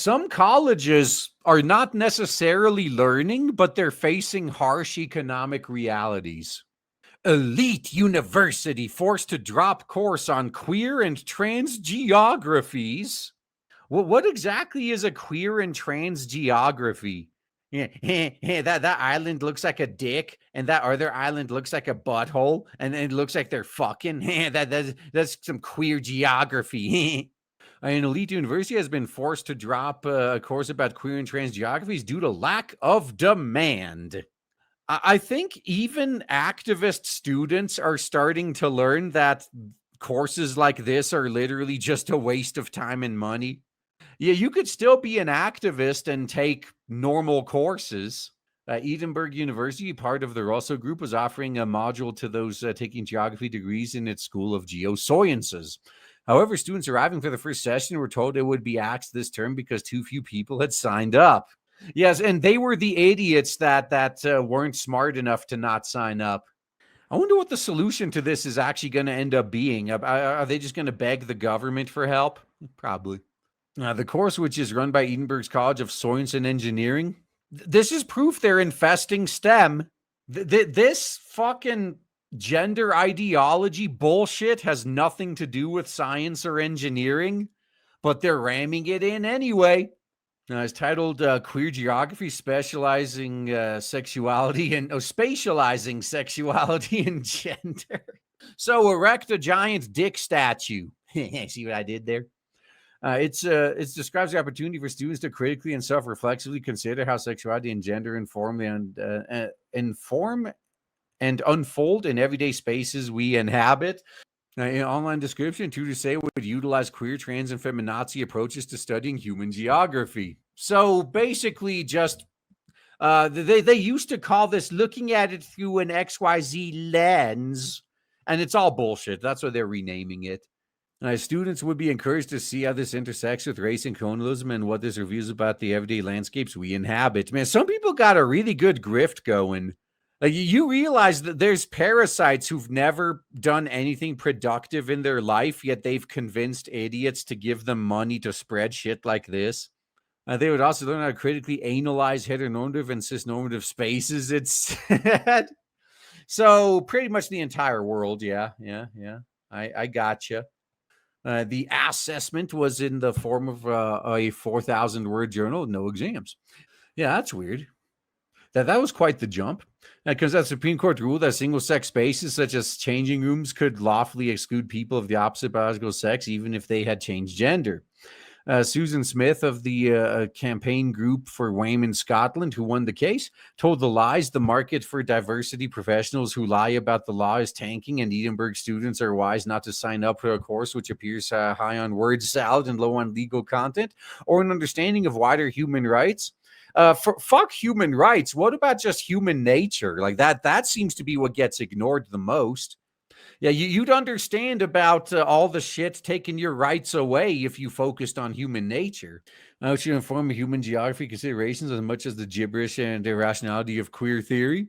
Some colleges are not necessarily learning, but they're facing harsh economic realities. Elite university forced to drop course on queer and trans geographies. What exactly is a queer and trans geography? Yeah, that island looks like a dick, and that other island looks like a butthole, and it looks like they're fucking. That's some queer geography. An elite university has been forced to drop a course about queer and trans geographies due to lack of demand. I think even activist students are starting to learn that courses like this are literally just a waste of time and money. Yeah, you could still be an activist and take normal courses. Edinburgh University, part of the Russell Group, was offering a module to those taking geography degrees in its School of Geosciences. However, students arriving for the first session were told it would be axed this term because too few people had signed up. Yes, and they were the idiots that weren't smart enough to not sign up. I wonder what the solution to this is actually going to end up being. Are they just going to beg the government for help? Probably. The course, which is run by Edinburgh's College of Science and Engineering, this is proof they're infesting STEM. This fucking gender ideology bullshit has nothing to do with science or engineering, but they're ramming it in anyway. It's titled Queer Geography, Specializing Sexuality and Spatializing Sexuality and Gender. So erect a giant dick statue. See what I did there? It describes the opportunity for students to critically and self-reflexively consider how sexuality and gender inform and unfold in everyday spaces we inhabit. In online description, tutors say would utilize queer, trans, and feminazi approaches to studying human geography. So basically, just they used to call this looking at it through an XYZ lens, and it's all bullshit. That's why they're renaming it. Students would be encouraged to see how this intersects with race and colonialism and what this reveals about the everyday landscapes we inhabit. Man, some people got a really good grift going. Like, you realize that there's parasites who've never done anything productive in their life, yet they've convinced idiots to give them money to spread shit like this. They would also learn how to critically analyze heteronormative and cisnormative spaces, it said. So pretty much the entire world, yeah. I gotcha. The assessment was in the form of a 4,000-word journal, no exams. Yeah, that's weird. That was quite the jump. Because that Supreme Court ruled that single-sex spaces, such as changing rooms, could lawfully exclude people of the opposite biological sex, even if they had changed gender. Susan Smith of the campaign group for Wayman, Scotland, who won the case, told the lies the market for diversity professionals who lie about the law is tanking, and Edinburgh students are wise not to sign up for a course which appears high on word salad and low on legal content or an understanding of wider human rights. Fuck human rights. What about just human nature? Like that seems to be what gets ignored the most. Yeah, you'd understand about all the shit taking your rights away if you focused on human nature. It should inform human geography considerations as much as the gibberish and irrationality of queer theory.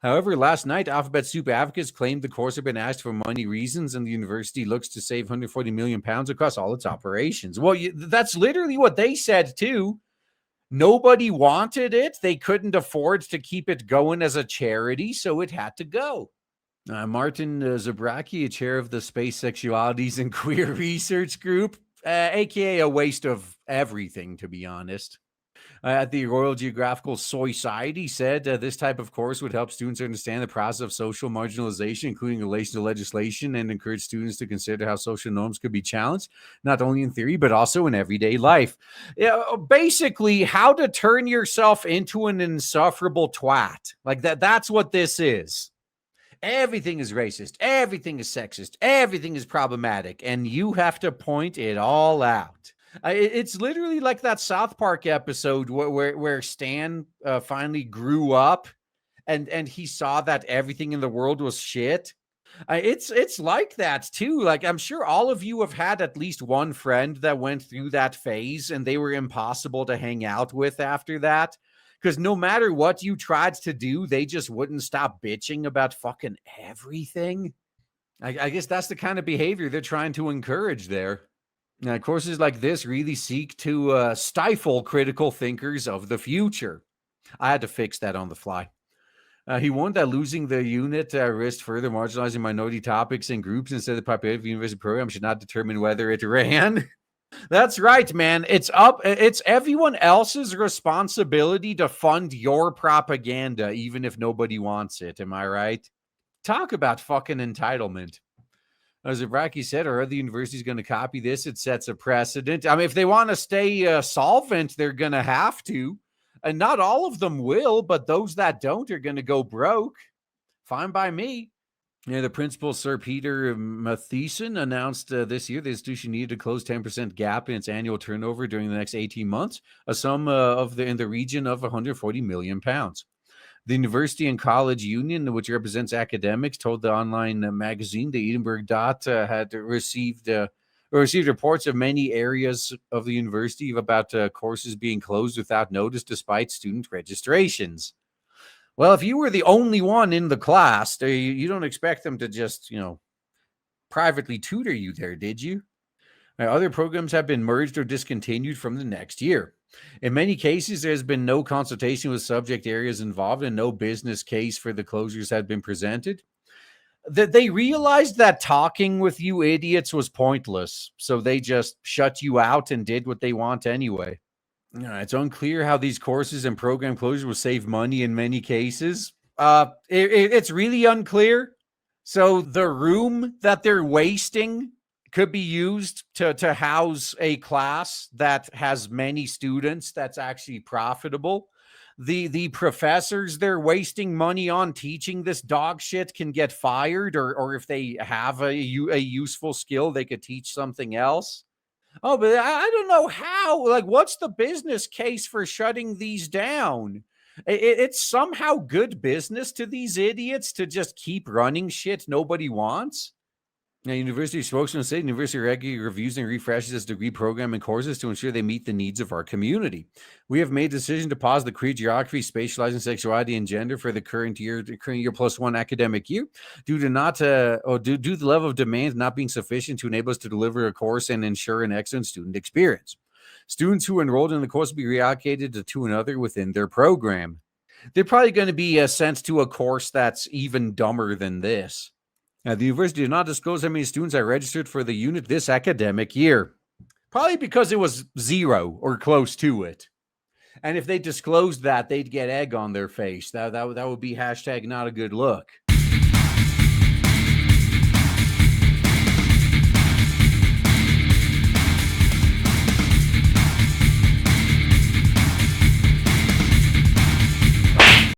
However, last night, Alphabet Soup advocates claimed the course had been asked for money reasons, and the university looks to save £140 million across all its operations. Well, that's literally what they said, too. Nobody wanted it. They couldn't afford to keep it going as a charity, so it had to go. Martin Zabraki, a chair of the Space Sexualities and Queer Research Group, aka a waste of everything, to be honest. At the Royal Geographical Society said this type of course would help students understand the process of social marginalization, including relation to legislation, and encourage students to consider how social norms could be challenged, not only in theory, but also in everyday life. Basically, how to turn yourself into an insufferable twat. Like that's what this is. Everything is racist. Everything is sexist. Everything is problematic. And you have to point it all out. It's literally like that South Park episode where Stan finally grew up and he saw that everything in the world was shit. It's like that too. Like, I'm sure all of you have had at least one friend that went through that phase and they were impossible to hang out with after that. Because no matter what you tried to do, they just wouldn't stop bitching about fucking everything. I guess that's the kind of behavior they're trying to encourage there. Now, courses like this really seek to stifle critical thinkers of the future. I had to fix that on the fly. He warned that losing the unit risked further marginalizing minority topics and groups instead of the popularity of the university program should not determine whether it ran. That's right, man. It's everyone else's responsibility to fund your propaganda, even if nobody wants it. Am I right? Talk about fucking entitlement. As Iraqi said, are other universities going to copy this? It sets a precedent. I mean, if they want to stay solvent, they're going to have to. And not all of them will, but those that don't are going to go broke. Fine by me. Yeah, the principal, Sir Peter Matheson, announced this year the institution needed to close 10% gap in its annual turnover during the next 18 months, a sum in the region of 140 million pounds. The University and College Union, which represents academics, told the online magazine, the Edinburgh Dot, had received reports of many areas of the university about courses being closed without notice despite student registrations. Well, if you were the only one in the class, you don't expect them to just, privately tutor you there, did you? Other programs have been merged or discontinued from the next year. In many cases, there's been no consultation with subject areas involved and no business case for the closures had been presented. They realized that talking with you idiots was pointless, so they just shut you out and did what they want anyway. It's unclear how these courses and program closures will save money in many cases. It's really unclear. So the room that they're wasting could be used to house a class that has many students that's actually profitable. The professors they're wasting money on teaching this dog shit can get fired, or if they have a useful skill, they could teach something else. Oh, but I don't know how. Like, what's the business case for shutting these down? It's somehow good business to these idiots to just keep running shit nobody wants. Now, university spokesman said university regularly reviews and refreshes its degree program and courses to ensure they meet the needs of our community. We have made the decision to pause the creed, geography, spatializing sexuality, and gender for the current year +1 academic year due to due to the level of demand not being sufficient to enable us to deliver a course and ensure an excellent student experience. Students who enrolled in the course will be reallocated to another within their program. They're probably going to be sent to a course that's even dumber than this. Now, the university did not disclose how many students are registered for the unit this academic year. Probably because it was 0 or close to it. And if they disclosed that, they'd get egg on their face. That would be hashtag not a good look.